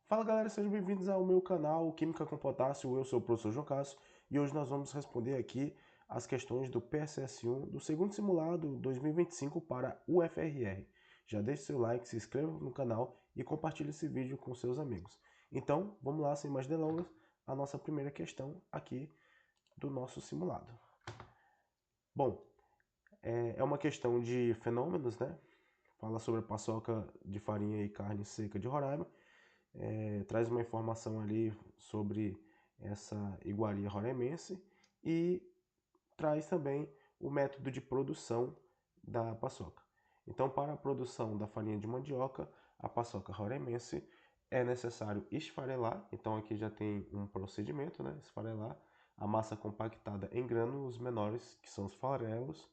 Fala galera, sejam bem-vindos ao meu canal Química com Potássio, eu sou o professor João Cássio e hoje nós vamos responder aqui as questões do PSS1 do segundo simulado 2025 para UFRR. Já deixe seu like, se inscreva no canal e compartilhe esse vídeo com seus amigos. Então, vamos lá, sem mais delongas, a nossa primeira questão aqui do nosso simulado. Bom, é uma questão de fenômenos, né? Fala sobre a paçoca de farinha e carne seca de Roraima. Traz uma informação ali sobre essa iguaria roraimense e traz também o método de produção da paçoca. Então, para a produção da farinha de mandioca, a paçoca roraimense, é necessário esfarelar. Então, aqui já tem um procedimento, né? Esfarelar a massa compactada em grânulos menores, que são os farelos,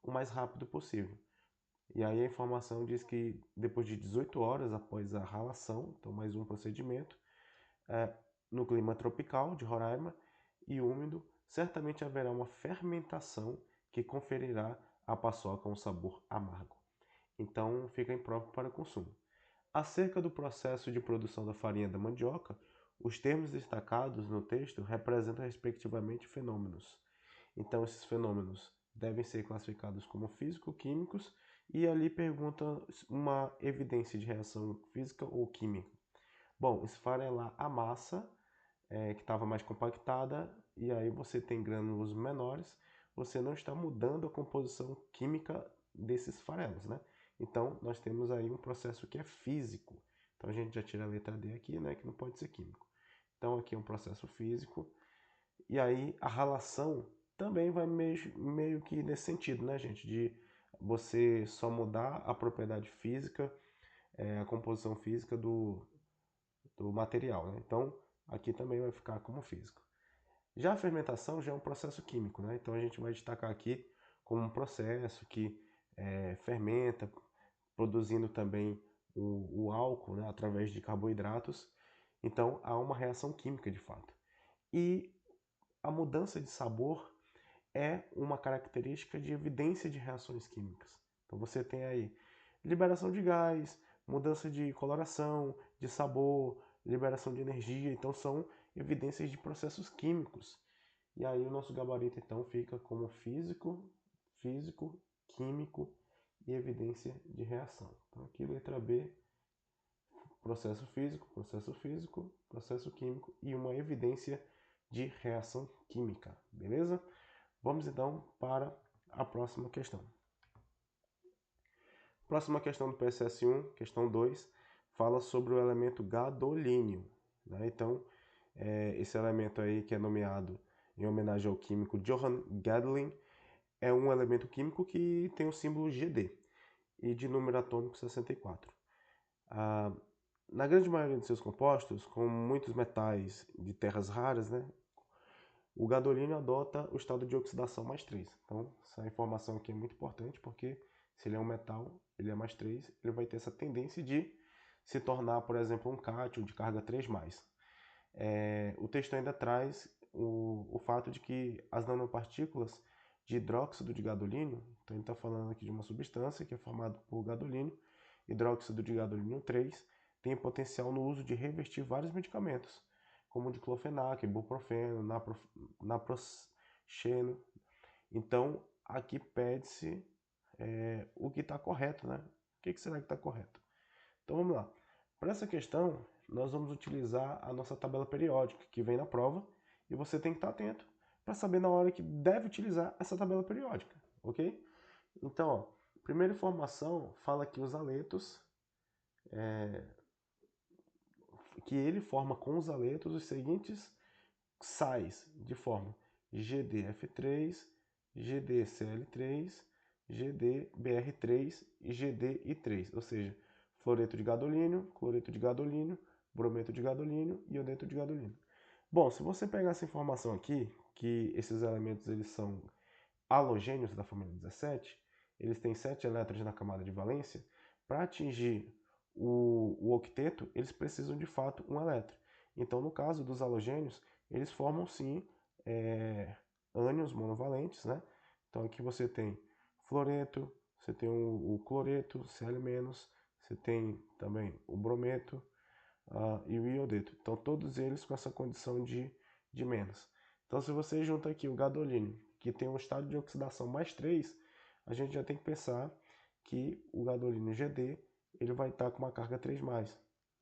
o mais rápido possível. E aí a informação diz que depois de 18 horas após a ralação, então mais um procedimento, no clima tropical de Roraima e úmido, certamente haverá uma fermentação que conferirá à paçoca um sabor amargo. Então fica impróprio para consumo. Acerca do processo de produção da farinha da mandioca, os termos destacados no texto representam respectivamente fenômenos. Então esses fenômenos devem ser classificados como físico-químicos e ali pergunta uma evidência de reação física ou química. Bom, esfarelar a massa que estava mais compactada e aí você tem grânulos menores, você não está mudando a composição química desses farelos, né? Então nós temos aí um processo que é físico. Então a gente já tira a letra D aqui, né, que não pode ser químico. Então aqui é um processo físico. E aí a ralação também vai meio que nesse sentido, né, gente? De você só mudar a propriedade física, a composição física do material, né? Então aqui também vai ficar como físico. Já a fermentação já é um processo químico, né? Então a gente vai destacar aqui como um processo que fermenta, produzindo também o álcool, né, através de carboidratos. Então há uma reação química de fato. E a mudança de sabor é uma característica de evidência de reações químicas. Então você tem aí liberação de gás, mudança de coloração, de sabor, liberação de energia. Então são evidências de processos químicos. E aí o nosso gabarito então fica como físico, químico e evidência de reação. Então aqui letra B, processo físico, processo químico e uma evidência de reação química, beleza? Vamos então para a próxima questão. Próxima questão do PSS1, questão 2, fala sobre o elemento gadolínio, né? Então, esse elemento aí que é nomeado em homenagem ao químico Johann Gadolin é um elemento químico que tem o símbolo Gd e de número atômico 64. Na grande maioria de seus compostos, com muitos metais de terras raras, né, o gadolínio adota o estado de oxidação mais 3. Então, essa informação aqui é muito importante porque se ele é um metal, ele é mais 3, ele vai ter essa tendência de se tornar, por exemplo, um cátion de carga 3+. O texto ainda traz o fato de que as nanopartículas de hidróxido de gadolínio, então ele está falando aqui de uma substância que é formada por gadolínio, hidróxido de gadolínio 3, tem potencial no uso de revertir vários medicamentos, como diclofenac, ibuprofeno, naproxeno. Então, aqui pede-se o que está correto, né? O que será que está correto? Então, vamos lá. Para essa questão, nós vamos utilizar a nossa tabela periódica, que vem na prova, e você tem que estar atento para saber na hora que deve utilizar essa tabela periódica, ok? Então, ó, primeira informação fala que os aletos, que ele forma com os aletos os seguintes sais de forma GDF3, GDCl3, GDBr3 e GDI3, ou seja, fluoreto de gadolínio, cloreto de gadolínio, brometo de gadolínio e iodeto de gadolínio. Bom, se você pegar essa informação aqui, que esses elementos eles são halogênios da família 17, eles têm 7 elétrons na camada de valência, para atingir o octeto, eles precisam de fato um elétron. Então, no caso dos halogênios, eles formam sim ânions monovalentes, né? Então aqui você tem fluoreto, você tem o cloreto, Cl-, você tem também o brometo, e o iodeto. Então, todos eles com essa condição de menos. Então, se você junta aqui o gadolínio, que tem um estado de oxidação mais 3, a gente já tem que pensar que o gadolínio GD ele vai estar com uma carga 3+,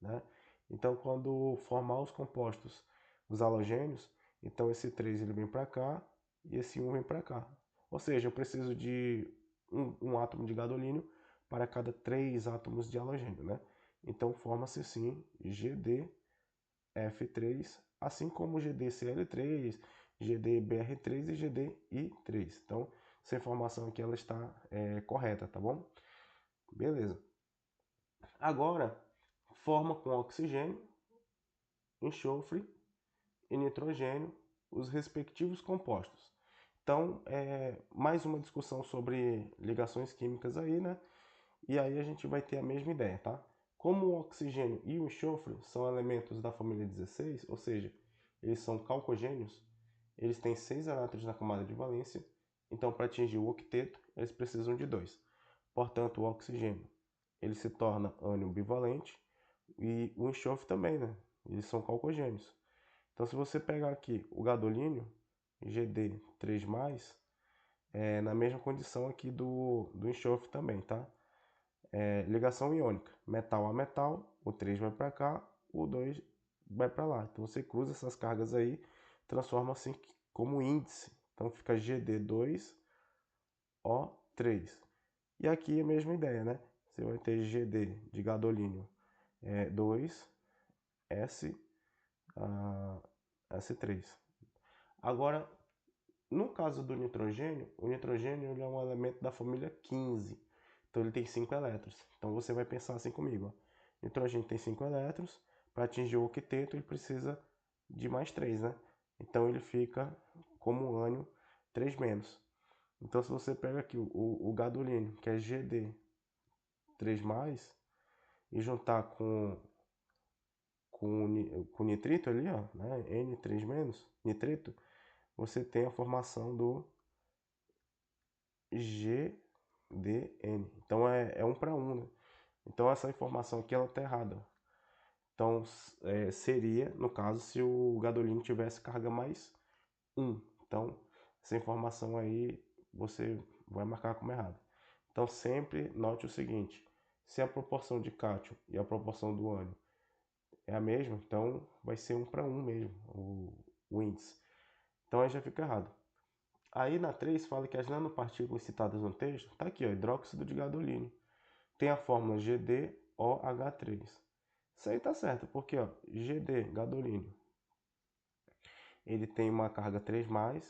né? Então, quando formar os compostos, os halogênios, então esse 3 ele vem para cá e esse 1 vem para cá. Ou seja, eu preciso de um átomo de gadolínio para cada 3 átomos de halogênio, né? Então forma-se assim GdF3, assim como GdCl3, GdBr3 e GdI3. Então essa informação aqui ela está correta, tá bom? Beleza. Agora forma com oxigênio, enxofre e nitrogênio os respectivos compostos. Então, mais uma discussão sobre ligações químicas aí, né? E aí a gente vai ter a mesma ideia, tá? Como o oxigênio e o enxofre são elementos da família 16, ou seja, eles são calcogênios, eles têm 6 elétrons na camada de valência, então para atingir o octeto, eles precisam de 2. Portanto, o oxigênio ele se torna ânion bivalente e o enxofre também, né? Eles são calcogênios. Então, se você pegar aqui o gadolínio, Gd3+, é na mesma condição aqui do enxofre também, tá? Ligação iônica, metal a metal, o 3 vai para cá, o 2 vai para lá. Então você cruza essas cargas aí, transforma assim como índice. Então fica Gd2O3. E aqui a mesma ideia, né? Você vai ter Gd de gadolínio 2, S3. Agora, no caso do nitrogênio, o nitrogênio ele é um elemento da família 15. Então ele tem 5 elétrons. Então você vai pensar assim comigo. Ó. Nitrogênio tem 5 elétrons. Para atingir o octeto ele precisa de mais 3, né? Então ele fica como ânion 3-. Então se você pega aqui o gadolínio, que é Gd3+, e juntar com nitrito ali, ó, né? N3-, nitrito, você tem a formação do GDN. Então é 1 para 1, né? Então essa informação aqui ela está errada. Então seria, no caso, se o gadolínio tivesse carga mais 1. Então essa informação aí você vai marcar como errada. Então sempre note o seguinte: se a proporção de cátio e a proporção do ânion é a mesma, então vai ser 1 para 1 mesmo o índice. Então aí já fica errado. Aí na 3 fala que as nanopartículas citadas no texto, tá aqui, ó, hidróxido de gadolínio. Tem a fórmula GdOH3. Isso aí tá certo, porque ó, GD, gadolínio, ele tem uma carga 3+,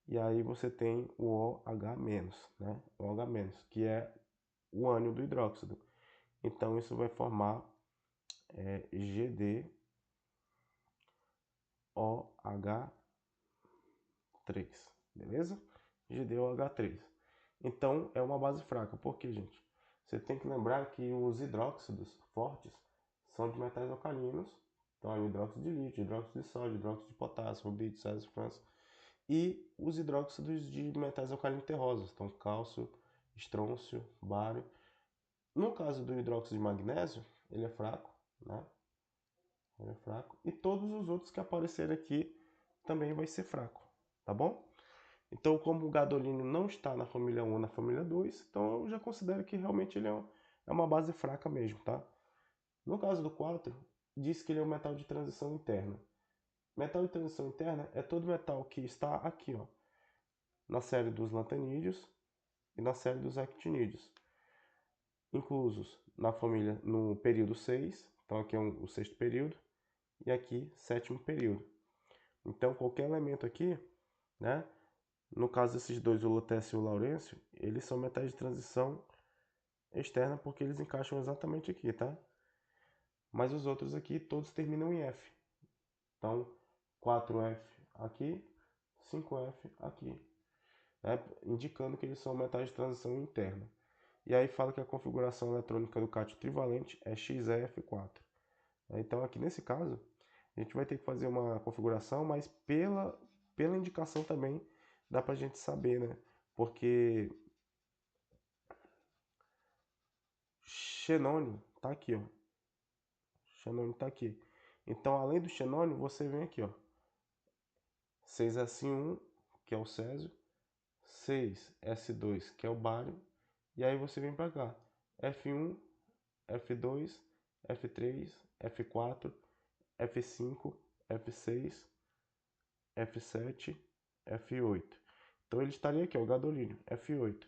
e aí você tem o OH-, né? OH-, que é o ânion do hidróxido. Então isso vai formar GdOH3, beleza? GdOH3. Então é uma base fraca. Por quê, gente? Você tem que lembrar que os hidróxidos fortes são de metais alcalinos. Então é o hidróxido de lítio, hidróxido de sódio, hidróxido de potássio, rubídio, césio, frança. E os hidróxidos de metais alcalinos terrosos. Então cálcio, estrôncio, bário. No caso do hidróxido de magnésio, ele é fraco, né? Ele é fraco. E todos os outros que aparecerem aqui também vai ser fraco, tá bom? Então, como o gadolínio não está na família 1, na família 2, então eu já considero que realmente ele é uma base fraca mesmo, tá? No caso do 4, diz que ele é um metal de transição interna. Metal de transição interna é todo metal que está aqui, ó, na série dos lantanídeos e na série dos actinídeos, inclusos na família no período 6, então aqui é o sexto período, e aqui sétimo período. Então, qualquer elemento aqui, né? No caso desses dois, o lutécio e o laurêncio, eles são metais de transição externa porque eles encaixam exatamente aqui, tá? Mas os outros aqui todos terminam em F. Então, 4F aqui, 5F aqui, né? Indicando que eles são metais de transição interna. E aí fala que a configuração eletrônica do cátio trivalente é XeF4. Então, aqui nesse caso, a gente vai ter que fazer uma configuração, mas pela indicação também dá pra gente saber, né? Porque xenônio tá aqui, ó. xenônio está aqui. Então, além do xenônio, você vem aqui, ó. 6S1, que é o césio, 6S2, que é o bário, e aí você vem para cá. F1, F2, F3, F4, F5, F6, F7, F8. Então ele estaria aqui, ó, o gadolínio, F8.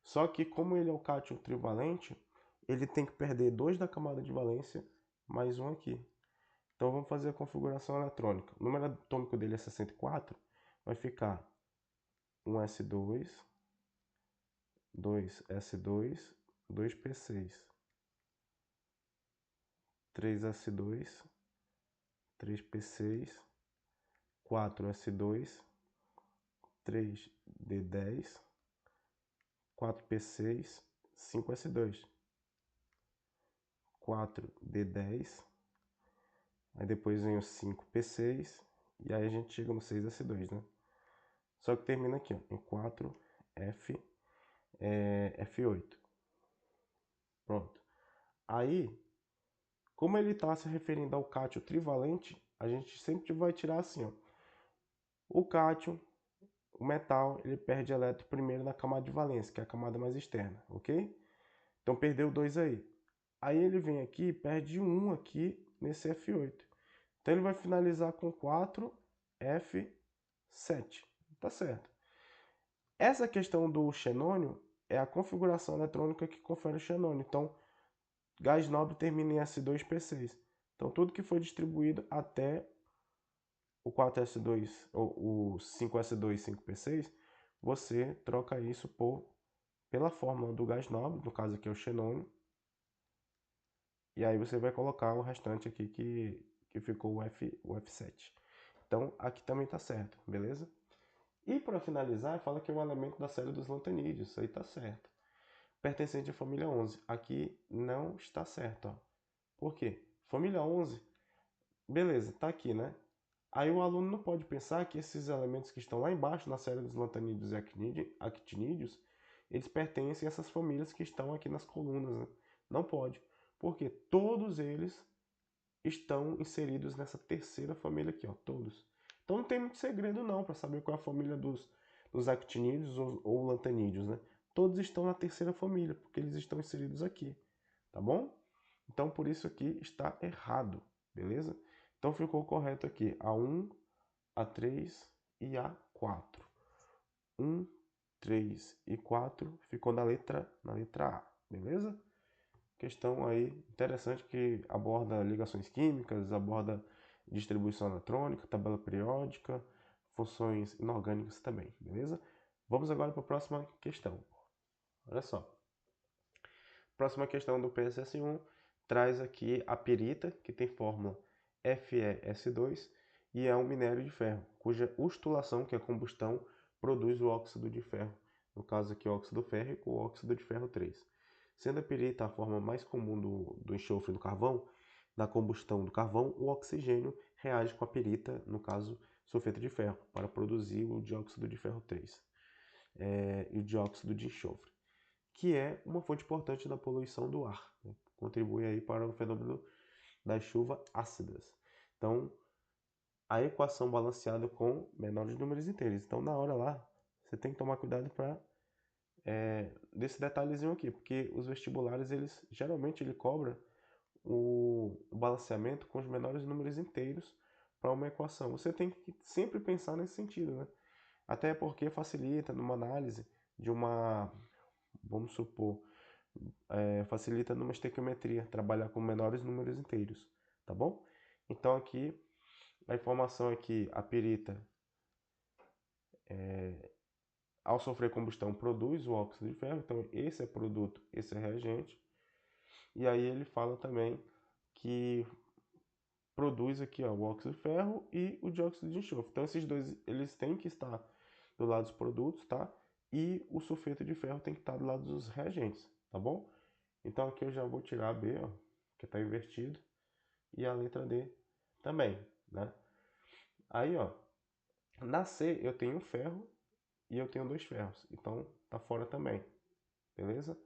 Só que como ele é o cátion trivalente, ele tem que perder 2 da camada de valência mais um aqui. Então vamos fazer a configuração eletrônica. O número atômico dele é 64, vai ficar 1s2, 2s2, 2p6, 3s2, 3p6, 4s2, 3d10, 4p6, 5s2, 4d10, aí depois vem o 5p6, e aí a gente chega no 6s2, né? Só que termina aqui, ó, em 4f, F8. Pronto. Aí, como ele está se referindo ao cátion trivalente, a gente sempre vai tirar assim, ó. O cátion, o metal, ele perde elétron primeiro na camada de valência, que é a camada mais externa, ok? Então perdeu 2 aí. Aí ele vem aqui e perde 1 aqui nesse F8. Então ele vai finalizar com 4F7. Tá certo. Essa questão do xenônio é a configuração eletrônica que confere o xenônio. Então, gás nobre termina em S2P6. Então, tudo que foi distribuído até o 4S2 ou o 5S2 5P6, você troca isso pela fórmula do gás nobre, no caso aqui é o xenônio, e aí você vai colocar o restante aqui que ficou o F7. Então, aqui também está certo, beleza? E para finalizar, fala que é um elemento da série dos lantanídeos, isso aí está certo. Pertencente à família 11, aqui não está certo, ó. Por quê? Família 11, beleza, está aqui, né? Aí o aluno não pode pensar que esses elementos que estão lá embaixo na série dos lantanídeos e actinídeos, eles pertencem a essas famílias que estão aqui nas colunas, né? Não pode, porque todos eles estão inseridos nessa terceira família aqui, ó, todos. Então não tem muito segredo não para saber qual é a família dos actinídeos ou lantanídeos, né? Todos estão na terceira família, porque eles estão inseridos aqui, tá bom? Então por isso aqui está errado, beleza? Então ficou correto aqui A1, A3 e A4. 1, 3 e 4 ficou na letra A, beleza? Questão aí interessante que aborda ligações químicas, aborda distribuição eletrônica, tabela periódica, funções inorgânicas também, beleza? Vamos agora para a próxima questão. Olha só. Próxima questão do PSS1 traz aqui a pirita, que tem fórmula FeS2 e é um minério de ferro, cuja ustulação, que é a combustão, produz o óxido de ferro. No caso aqui, o óxido férrico ou óxido de ferro 3. Sendo a pirita a forma mais comum do enxofre do carvão, na combustão do carvão, o oxigênio reage com a pirita, no caso, sulfeto de ferro, para produzir o dióxido de ferro 3 e o dióxido de enxofre, que é uma fonte importante da poluição do ar, né? Contribui aí para o fenômeno das chuvas ácidas. Então, a equação balanceada com menores números inteiros. Então, na hora lá, você tem que tomar cuidado para desse detalhezinho aqui, porque os vestibulares, eles geralmente ele cobra o balanceamento com os menores números inteiros para uma equação. Você tem que sempre pensar nesse sentido, né? Até porque facilita numa análise de uma, vamos supor, facilita numa estequiometria, trabalhar com menores números inteiros, tá bom? Então aqui, a informação é que a pirita, ao sofrer combustão, produz o óxido de ferro, então esse é produto, esse é reagente. E aí ele fala também que produz aqui, ó, o óxido de ferro e o dióxido de enxofre. Então esses dois, eles têm que estar do lado dos produtos, tá? E o sulfeto de ferro tem que estar do lado dos reagentes, tá bom? Então aqui eu já vou tirar a B, ó, que está invertido, e a letra D também, né? Aí, ó, na C eu tenho um ferro e eu tenho 2 ferros, então tá fora também, beleza?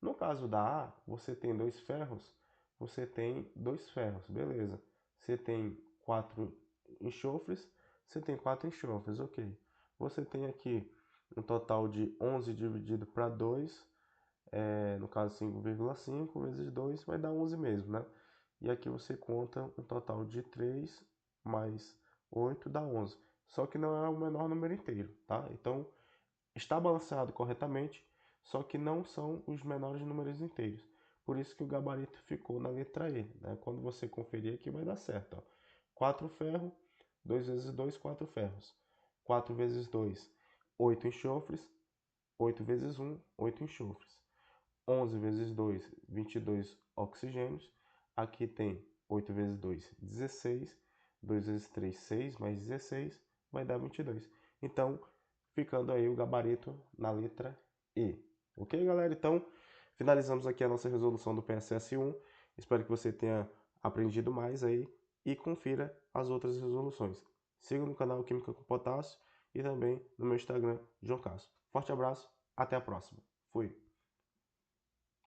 No caso da A, você tem 2 ferros, você tem 2 ferros, beleza. Você tem 4 enxofres, você tem 4 enxofres, ok. Você tem aqui um total de 11 dividido para 2, no caso 5,5 vezes 2 vai dar 11 mesmo, né? E aqui você conta um total de 3 mais 8 dá 11. Só que não é o menor número inteiro, tá? Então, está balanceado corretamente, só que não são os menores números inteiros. Por isso que o gabarito ficou na letra E, né? Quando você conferir aqui vai dar certo, ó. 4 ferros, 2 vezes 2, 4 ferros. 4 vezes 2, 8 enxofres. 8 vezes 1, 8 enxofres. 11 vezes 2, 22 oxigênios. Aqui tem 8 vezes 2, 16. 2 vezes 3, 6, mais 16, vai dar 22. Então, ficando aí o gabarito na letra E. Ok, galera? Então, finalizamos aqui a nossa resolução do PSS1. Espero que você tenha aprendido mais aí e confira as outras resoluções. Siga no canal Química com Potássio e também no meu Instagram, João Castro. Forte abraço, até a próxima. Fui!